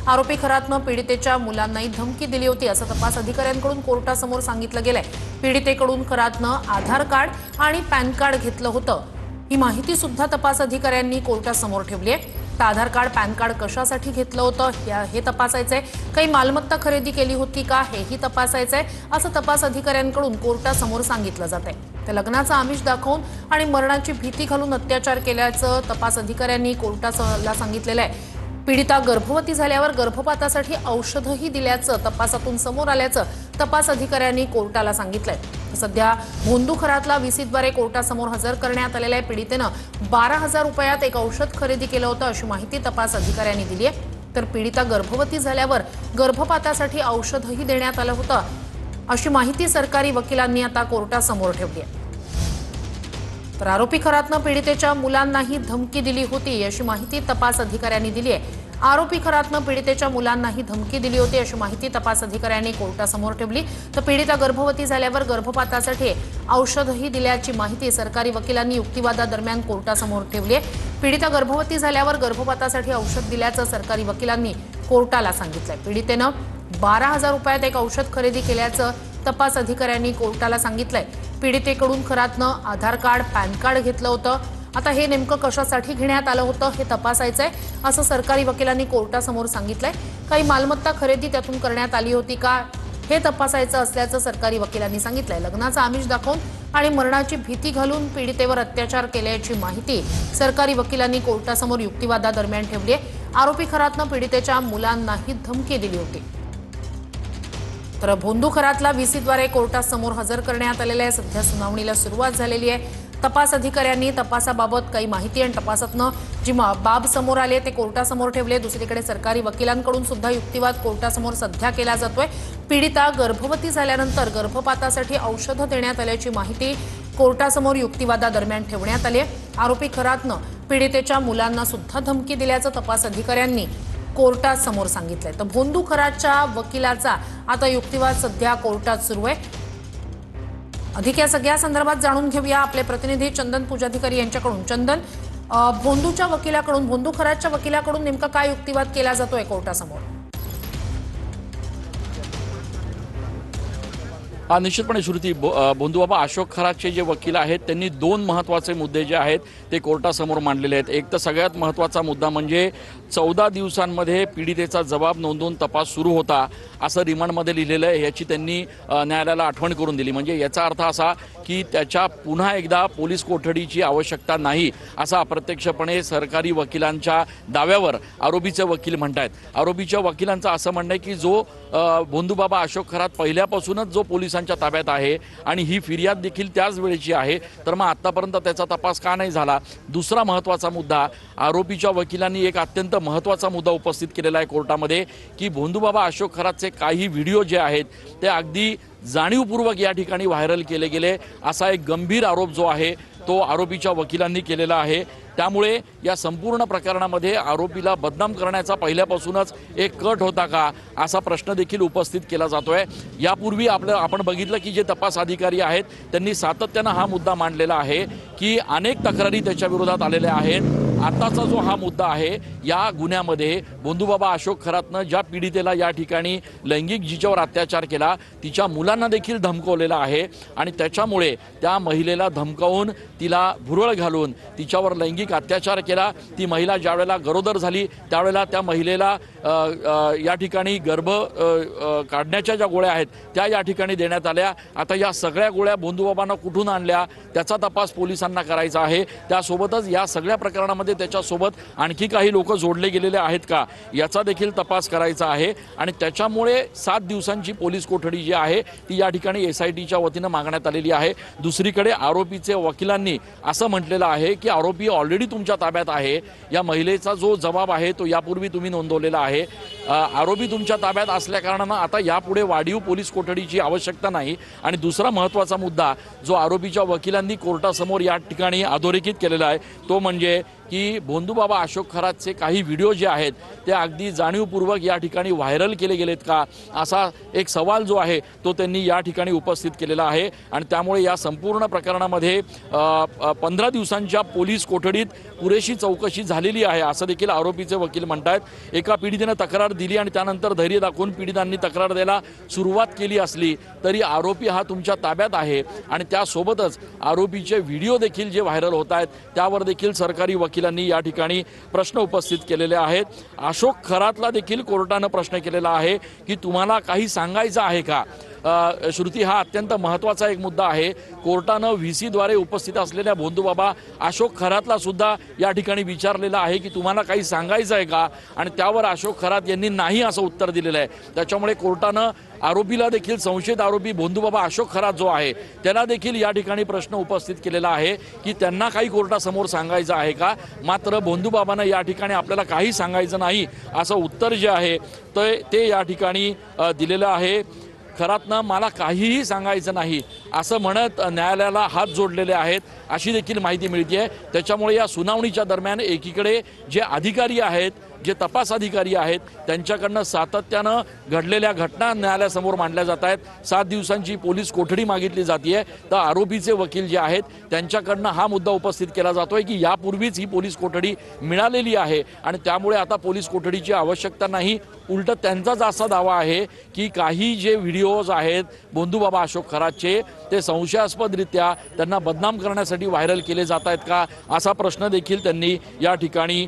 आरोपी खरातनं पीडितेच्या मुलांनाही धमकी दिली होती असं तपास अधिकाऱ्यांकडून कोर्टासमोर सांगितलं गेलंय। पीडितेकडून खरातनं आधार कार्ड आणि पॅन कार्ड घेतलं होतं, ही माहिती सुद्धा तपास अधिकाऱ्यांनी कोर्टासमोर ठेवली आहे। आधार कार्ड पॅन कार्ड कशासाठी घेतलं होतं हे तपासायचंय, काही मालमत्ता खरेदी केली होती का हेही तपासायचंय असं तपास अधिकाऱ्यांकडून कोर्टासमोर सांगितलं जातंय। तर लग्नाचं आमिष दाखवून आणि मरणाची भीती घालून अत्याचार केल्याचं तपास अधिकाऱ्यांनी कोर्टाला सांगितलेलं आहे। पीडिता गर्भवती झाल्यावर गर्भपातासाठी औषधही दिल्याचं तपासातून समोर आल्याचं तपास अधिकाऱ्यांनी कोर्टाला सांगितलंय। सध्या भोंदू खरातला व्हीसीद्वारे कोर्टासमोर हजर करण्यात आलेल्या पीडितेनं 12,000 रुपयात एक औषध खरेदी केलं होतं अशी माहिती तपास अधिकाऱ्यांनी दिली आहे। तर पीडिता गर्भवती झाल्यावर गर्भपातासाठी औषधही देण्यात आलं होतं अशी माहिती सरकारी वकिलांनी आता कोर्टासमोर ठेवली आहे। तर आरोपी खरातनं पीडितेच्या मुलांनाही धमकी दिली होती अशी माहिती तपास अधिकाऱ्यांनी दिली आहे। आरोपी खरातनं पीडितेच्या मुलांनाही धमकी दिली होती अशी माहिती तपास अधिकाऱ्यांनी कोर्टासमोर ठेवली। तर पीडिता गर्भवती झाल्यावर गर्भपातासाठी औषधही दिल्याची माहिती सरकारी वकिलांनी युक्तिवादादरम्यान कोर्टासमोर ठेवली आहे। पीडिता गर्भवती झाल्यावर गर्भपातासाठी औषध दिल्याचं सरकारी वकिलांनी कोर्टाला सांगितलंय। पीडितेनं 12,000 रुपयात एक औषध खरेदी केल्याचं तपास अधिकाऱ्यांनी कोर्टाला सांगितलंय। पीडितेकडून खरातनं आधार कार्ड पॅन कार्ड घेतलं होतं, आता हे नेमकं कशासाठी घेण्यात आलं होतं हे तपासायचंय असं सरकारी वकिलांनी कोर्टासमोर सांगितलंय। काही मालमत्ता खरेदी त्यातून करण्यात आली होती का हे तपासायचं असल्याचं सरकारी वकिलांनी सांगितलंय। लग्नाचं आमिष दाखवून आणि मरणाची भीती घालून पीडितेवर अत्याचार केल्याची माहिती सरकारी वकिलांनी कोर्टासमोर युक्तिवादादरम्यान ठेवली आहे। आरोपी खरातनं पीडितेच्या मुलांनाही धमकी दिली होती। तर भोंदू खरातला व्हीसीद्वारे कोर्टासमोर हजर करण्यात आलेलं आहे। सध्या सुनावणीला सुरुवात झालेली आहे। तपास अधिकाऱ्यांनी तपासाबाबत काही माहिती आणि तपासातनं जी बाब समोर आली आहे ते कोर्टासमोर ठेवले। दुसरीकडे सरकारी वकिलांकडून सुद्धा युक्तिवाद कोर्टासमोर सध्या केला जातोय। पीडिता गर्भवती झाल्यानंतर गर्भपातासाठी औषधं देण्यात आल्याची माहिती कोर्टासमोर युक्तिवादादरम्यान ठेवण्यात आली आहे। आरोपी खरातनं पीडितेच्या मुलांना सुद्धा धमकी दिल्याचं तपास अधिकाऱ्यांनी कोर्टासमोर सांगितलंय। तर भोंदू खरातच्या वकिलाचा आता युक्तिवाद सध्या कोर्टात सुरू आहे। अधिक या सगळ्या संदर्भात जाणून घेऊया आपले प्रतिनिधी चंदन पूजाधिकारी यांच्याकडून। चंदन, भोंदूच्या वकिलाकडून भोंदू खरातच्या वकिलाकडून नेमका काय युक्तिवाद केला जातोय कोर्टासमोर? निश्चितपणे श्रुती, भोंदूबाबा अशोक खरातचे जे वकील आहेत त्यांनी दोन महत्त्वाचे मुद्दे जे आहेत ते कोर्टासमोर मांडलेले आहेत। एक तर सगळ्यात महत्त्वाचा मुद्दा म्हणजे 14 दिवसांमध्ये पीडितेचा जबाब नोंदवून तपास सुरू होता असं रिमांडमध्ये लिहिलेलं आहे, याची त्यांनी न्यायालयाला आठवण करून दिली। म्हणजे याचा अर्थ असा की त्याच्या पुन्हा एकदा पोलीस कोठडीची आवश्यकता नाही असा अप्रत्यक्षपणे सरकारी वकिलांच्या दाव्यावर आरोपीचे वकील म्हणतात। आरोपीच्या वकिलांचं असं म्हणणं आहे की जो भोंदूबाबा अशोक खरात पहिल्यापासूनच जो पोलिसांच्या ताब्यात आहे आणि ही फिर्याद देखील त्याच वेळेची आहे, तर मग आतापर्यंत त्याचा तपास का नाही झाला। दुसरा महत्त्वाचा मुद्दा, आरोपीच्या वकिलांनी एक अत्यंत महत्त्वाचा मुद्दा उपस्थित केलेला आहे कोर्टामध्ये की भोंदूबाबा अशोक खरातचे काही व्हिडिओ जे आहेत ते अगदी जाणीवपूर्वक या ठिकाणी व्हायरल केले गेले असा एक गंभीर आरोप जो आहे तो आरोपीच्या वकिलांनी केलेला आहे। त्यामुळे या संपूर्ण प्रकरणामध्ये आरोपीला बदनाम करण्याचा पहिल्यापासूनच एक कट होता का असा प्रश्न देखील उपस्थित केला जातोय। यापूर्वी आपण बघितलं की जे तपास अधिकारी आहेत त्यांनी सातत्यानं हा मुद्दा मांडलेला आहे की अनेक तक्रारी त्याच्या विरोधात आलेल्या आहेत। आताचा जो हा मुद्दा आहे या गुन्ह्यामध्ये भोंदूबाबा अशोक खरातनं ज्या पीडितेला या ठिकाणी लैंगिक जिच्यावर अत्याचार केला तिच्या मुलांना देखील धमकवलेला आहे आणि त्याच्यामुळे त्या महिलेला धमकावून तिला भुरळ घालून तिच्यावर लैंगिक अत्याचार केला। ती महिला ज्यावेळेला गरोदर झाली त्यावेळेला त्या महिलेला या ठिकाणी गर्भ काढण्याच्या ज्या गोळ्या आहेत त्या या ठिकाणी देण्यात आल्या। आता या सगळ्या गोळ्या भोंदूबाबांना कुठून आणल्या त्याचा तपास पोलिसांना करायचा आहे। त्यासोबतच या सगळ्या प्रकरणामध्ये त्याच्यासोबत आणखी काही लोक जोडले गेलेले आहेत का याचा देखील तपास करायचा आहे आणि त्याच्यामुळे 7 दिवसांची पोलीस कोठडी जी आहे ती या ठिकाणी SITच्या वतीनं मागण्यात आलेली आहे। दुसरीकडे आरोपीचे वकिलांनी असं म्हटलेलं आहे की आरोपी ऑलरेडी तुमच्या ताब्यात आहे, या महिलेचा जो जबाब आहे तो यापूर्वी तुम्ही नोंदवलेला आहे, आरोपी तुमच्या ताब्यात असल्याकारणानं आता यापुढे वाढीव पोलीस कोठडीची आवश्यकता नाही। आणि दुसरा महत्त्वाचा मुद्दा जो आरोपीच्या वकिलांनी कोर्टासमोर या ठिकाणी अधोरेखित केलेला आहे तो म्हणजे की भोंदूबाबा अशोक खरातचे काही व्हिडिओ जे आहेत ते अगदी जाणीवपूर्वक या ठिकाणी व्हायरल केले गेलेत का, असा एक सवाल जो आहे तो त्यांनी या ठिकाणी उपस्थित केलेला आहे। आणि त्यामुळे या संपूर्ण प्रकरणामध्ये 15 दिवसांच्या पोलीस कोठडीत पुरेशी चौकशी झालेली आहे असं देखील आरोपीचे वकील म्हणतात। एका पीडितेनं तक्रार दिली आणि त्यानंतर धैर्य दाखवून पीडितांनी तक्रार द्यायला सुरुवात केली असली तरी आरोपी हा तुमच्या ताब्यात आहे। आणि त्यासोबतच आरोपीचे व्हिडिओ देखील जे व्हायरल होत आहेत त्यावर देखील सरकारी वकिलांनी या ठिकाणी प्रश्न उपस्थित केलेले आहेत। अशोक खरातला देखील कोर्टानं प्रश्न केलेला आहे की तुम्हाला काही सांगायचं आहे का। श्रुती, हा अत्यंत महत्त्वाचा एक मुद्दा आहे। कोर्टानं व्हीसीद्वारे उपस्थित असलेल्या भोंदूबाबा अशोक खरातला सुद्धा या ठिकाणी विचारलेलं आहे की तुम्हाला काही सांगायचं आहे का, आणि त्यावर अशोक खरात यांनी नाही असं उत्तर दिलेलं आहे। त्याच्यामुळे कोर्टानं आरोपीला देखील, संशयित आरोपी भोंदूबाबा अशोक खरात जो आहे त्याला देखील या ठिकाणी प्रश्न उपस्थित केलेला आहे की त्यांना काही कोर्टासमोर सांगायचं आहे का। मात्र भोंदूबाबांना या ठिकाणी आपल्याला काही सांगायचं नाही असं उत्तर जे आहे ते या ठिकाणी दिलेलं आहे। खरातनं मला काहीही सांगायचं नाही असं म्हणत न्यायालयाला हात जोडलेले आहेत अशी देखील माहिती मिळते आहे। त्याच्यामुळे या सुनावणीच्या दरम्यान एकीकडे जे अधिकारी आहेत, जे तपास अधिकारी आहेत, त्यांच्याकडनं सातत्यानं घडलेल्या घटना न्यायालयासमोर मांडल्या जात आहेत। 7 दिवसांची पोलीस कोठडी मागितली जाते, तर आरोपीचे वकील जे आहेत त्यांच्याकडनं हा मुद्दा उपस्थित केला जातोय की यापूर्वीच ही पोलीस कोठडी मिळालेली आहे आणि त्यामुळे आता पोलीस कोठडीची आवश्यकता नाही। उलट त्यांचाच असा दावा आहे की काही जे व्हिडिओज आहेत भोंदूबाबा अशोक खरातचे ते संशयास्पदरित्या त्यांना बदनाम करण्यासाठी व्हायरल केले जात आहेत का, असा प्रश्न देखील त्यांनी या ठिकाणी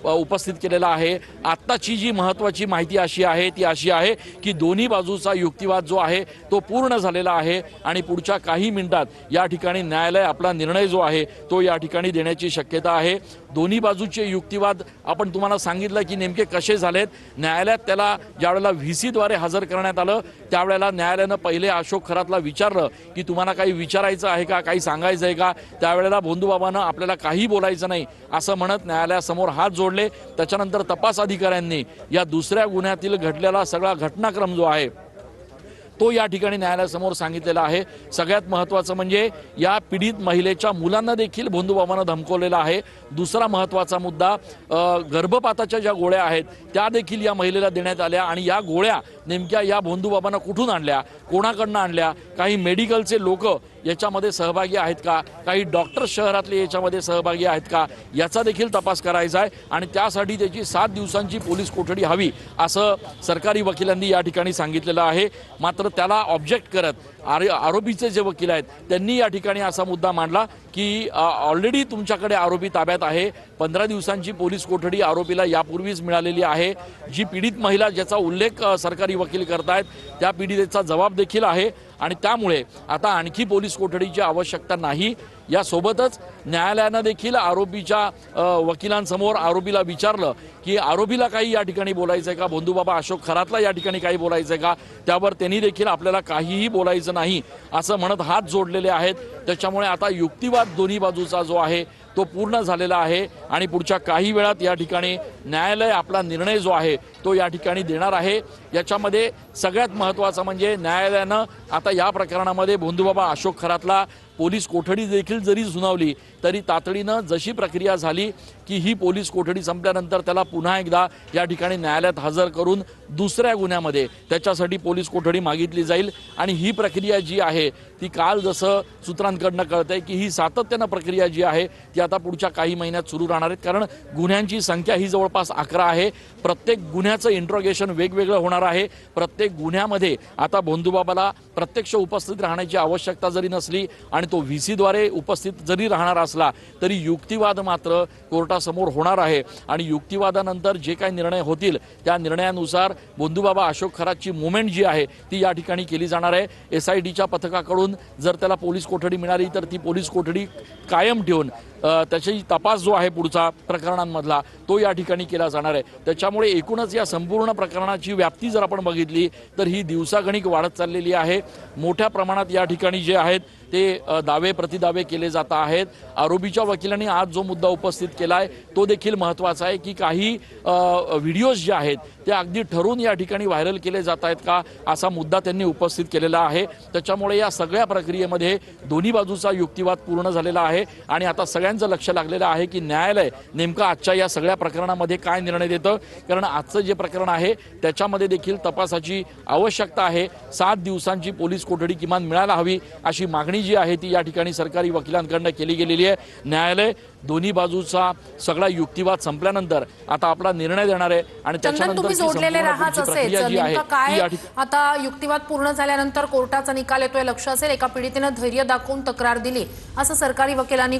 उपस्थित केलेला आहे। आत्ताची जी महत्त्वाची माहिती अशी आहे ती अशी आहे की दोन्ही बाजूचा युक्तिवाद जो आहे तो पूर्ण झालेला आहे आणि पुढच्या काही मिनिटात या ठिकाणी न्यायालय आपला निर्णय जो आहे तो या ठिकाणी देण्याची शक्यता आहे। दोन्ही बाजूचे युक्तिवाद आपण तुम्हाला सांगितलं की नेमके कसे झालेत। न्यायालयात त्याला ज्यावेळेला व्हीसीद्वारे हजर करण्यात आलं त्यावेळेला न्यायालयानं पहिले अशोक खरातला विचारलं की तुम्हाला काही विचारायचं आहे का, काही सांगायचं आहे का। त्यावेळेला भोंदूबाबांना आपल्याला काही बोलायचं नाही असं म्हणत न्यायालयासमोर हात जोडले। त्याच्यानंतर तपास अधिकाऱ्यांनी या दुसऱ्या गुन्ह्यातील घडलेला सगळा घटनाक्रम जो आहे तो या ठिकाणी न्यायालयासमोर सांगितलेला आहे। सगळ्यात महत्त्वाचं म्हणजे या पीडित महिलेच्या मुलांना देखील भोंदूबाबांना धमकवलेला आहे। दुसरा महत्त्वाचा मुद्दा, गर्भपाताच्या ज्या गोळ्या आहेत त्या देखील या महिलेला देण्यात आल्या आणि या गोळ्या नेमक्या या भोंदूबाबांना कुठून आणल्या, कोणाकडनं आणल्या, काही मेडिकलचे लोक याच्यामध्ये सहभागी आहेत का, काही डॉक्टर शहरातले याच्यामध्ये सहभागी आहेत का, याचा देखील तपास करायचा आहे आणि त्यासाठी त्याची 7 दिवसांची पोलीस कोठडी हवी असं सरकारी वकिलांनी या ठिकाणी सांगितलेलं आहे। मात्र त्याला ऑब्जेक्ट करत आरोपीचे जे वकील आहेत त्यांनी या ठिकाणी असा मुद्दा मांडला की ऑलरेडी तुमच्याकडे आरोपी ताब्यात आहे। 15 दिवसांची पोलीस कोठडी आरोपीला यापूर्वीच मिळालेली आहे। जी पीडित महिला ज्याचा उल्लेख सरकारी वकील करतायत त्या पीडितेचा जबाब देखील आहे आणि त्यामुळे आता आणखी पोलीस कोठडीची आवश्यकता नाही। यासोबतच न्यायालयानं देखील आरोपीच्या वकिलांसमोर आरोपीला विचारलं की आरोपीला काही या ठिकाणी बोलायचं आहे का, भोंदूबाबा अशोक खरातला या ठिकाणी काही बोलायचं आहे का। त्यावर त्यांनी देखील आपल्याला काहीही बोलायचं नाही असं म्हणत हात जोडलेले आहेत। त्याच्यामुळे आता युक्तिवाद दोन्ही बाजूचा जो आहे तो पूर्ण झालेला आहे आणि पुढच्या काही वेळात या ठिकाणी न्यायालय आपला निर्णय जो आहे तो या ठिकाणी देणार आहे। याच्यामध्ये सगळ्यात महत्त्वाचं म्हणजे न्यायालयानं आता या प्रकरणामध्ये भोंदूबाबा अशोक खरातला पोलीस कोठडी देखील जरी सुनावली तरी तातडीनं जशी प्रक्रिया झाली की ही पोलीस कोठडी संपल्यानंतर त्याला पुन्हा एकदा या ठिकाणी न्यायालयात हजर करून दुसऱ्या गुन्ह्यामध्ये त्याच्यासाठी पोलीस कोठडी मागितली जाईल। आणि ही प्रक्रिया जी आहे ती काल जसं सूत्रांकडनं कळतंय की ही सातत्यानं प्रक्रिया जी आहे ती आता पुढच्या काही महिन्यात सुरू राहणार आहेत, कारण गुन्ह्यांची संख्या ही जवळपास 11 आहे। प्रत्येक गुन्ह्याचं इंट्रोगेशन वेगवेगळं होणार आहे। प्रत्येक गुन्ह्यामध्ये आता भोंदूबाबाला प्रत्यक्ष उपस्थित राहण्याची आवश्यकता जरी नसली आणि तो व्हीसीद्वारे उपस्थित जरी राहणार असला तरी युक्तिवाद मात्र कोर्टासमोर होणार आहे आणि युक्तिवादानंतर जे काही निर्णय होतील त्या निर्णयानुसार भोंदूबाबा अशोक खरातची मुवमेंट जी आहे ती या ठिकाणी केली जाणार आहे। SITच्या पथकाकडून जर त्याला पोलीस कोठडी मिळाली तर ती पोलीस कोठडी कायम ठेवून त्याची तपास जो आहे पुढचा प्रकरणांमधला तो या ठिकाणी केला जाणार आहे। त्याच्यामुळे एकूणच या संपूर्ण प्रकरणाची व्याप्ती जर आपण बघितली तर ही दिवसागणिक वाढत चाललेली आहे। मोठ्या प्रमाणात या ठिकाणी जे आहेत ते दावे प्रतिदावे केले जात आहेत। आरोपीच्या वकिलांनी आज जो मुद्दा उपस्थित केला आहे तो देखील महत्त्वाचा आहे की काही व्हिडिओज जे आहेत ते अगदी ठरून या ठिकाणी व्हायरल केले जात आहेत का, असा मुद्दा त्यांनी उपस्थित केलेला आहे। त्याच्यामुळे या सगळ्या प्रक्रियेमध्ये दोन्ही बाजूचा युक्तिवाद पूर्ण झालेला आहे आणि आता सगळ्यांचं लक्ष लागलेलं आहे की न्यायालय नेमकं आजच्या या सगळ्या प्रकरणामध्ये काय निर्णय देतं, कारण आजचं जे प्रकरण आहे त्याच्यामध्ये देखील तपासाची आवश्यकता आहे। 7 दिवसांची पोलीस कोठडी किमान मिळायला हवी अशी मागणी जी आहे ती या ठिकाणी सरकारी वकिलांकडून केली गेलेली आहे। न्यायालय दोन्ही बाजूचा सगळा युक्तिवाद संपल्यानंतर आता आपला निर्णय देणार आहे आणि त्याच्यानंतर तुम्ही जोडलेले राहाच असेल नेमकं काय आता युक्तिवाद पूर्ण झाल्यानंतर कोर्टाचा निकाल येतोय लक्ष असेल। एका पीडितेने धैर्य दाखवून तक्रार दिली असं सरकारी वकिलांनी